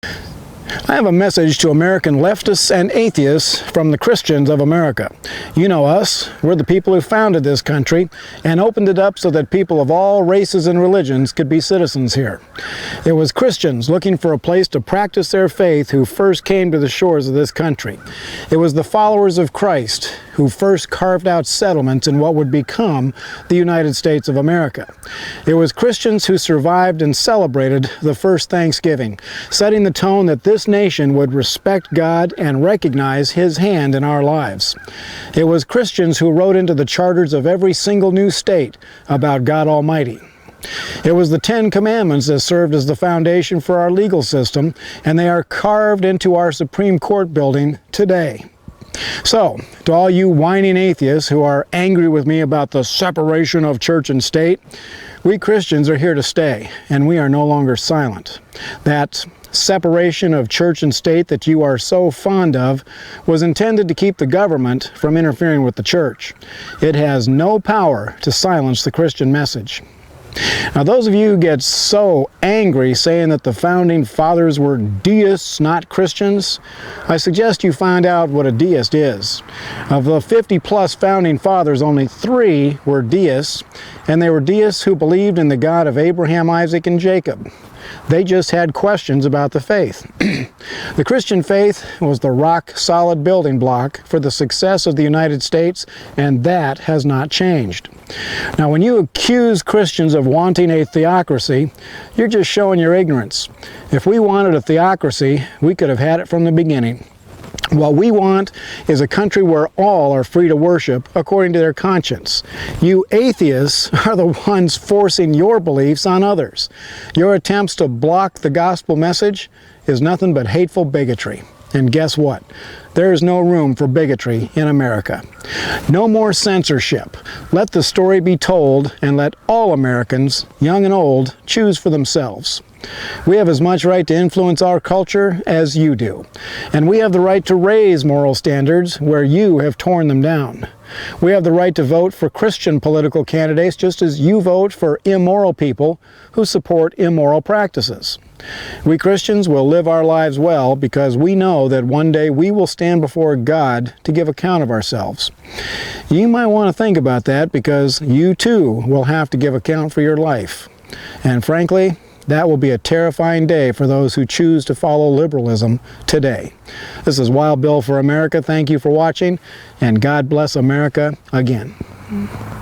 I have a message to American leftists and atheists from the Christians of America. You know us. We're the people who founded this country and opened it up so that people of all races and religions could be citizens here. It was Christians looking for a place to practice their faith who first came to the shores of this country. It was the followers of Christ who first carved out settlements in what would become the United States of America. It was Christians who survived and celebrated the first Thanksgiving, setting the tone that this nation would respect God and recognize His hand in our lives. It was Christians who wrote into the charters of every single new state about God Almighty. It was the Ten Commandments that served as the foundation for our legal system, and they are carved into our Supreme Court building today. So, to all you whining atheists who are angry with me about the separation of church and state, we Christians are here to stay, and we are no longer silent. That separation of church and state that you are so fond of was intended to keep the government from interfering with the church. It has no power to silence the Christian message. Now, those of you who get so angry saying that the founding fathers were deists, not Christians, I suggest you find out what a deist is. Of the 50-plus founding fathers, only 3 were deists, and they were deists who believed in the God of Abraham, Isaac, and Jacob. They just had questions about the faith. The Christian faith was the rock-solid building block for the success of the United States, and that has not changed. Now, when you accuse Christians of wanting a theocracy, you're just showing your ignorance. If we wanted a theocracy, we could have had it from the beginning. What we want is a country where all are free to worship according to their conscience. You atheists are the ones forcing your beliefs on others. Your attempts to block the gospel message is nothing but hateful bigotry. And guess what? There is no room for bigotry in America. No more censorship. Let the story be told, and let all Americans, young and old, choose for themselves. We have as much right to influence our culture as you do, and we have the right to raise moral standards where you have torn them down. We have the right to vote for Christian political candidates just as you vote for immoral people who support immoral practices. We Christians will live our lives well because we know that one day we will stand before God to give account of ourselves. You might want to think about that because you too will have to give account for your life. And frankly, that will be a terrifying day for those who choose to follow liberalism today. This is Wild Bill for America. Thank you for watching, and God bless America again.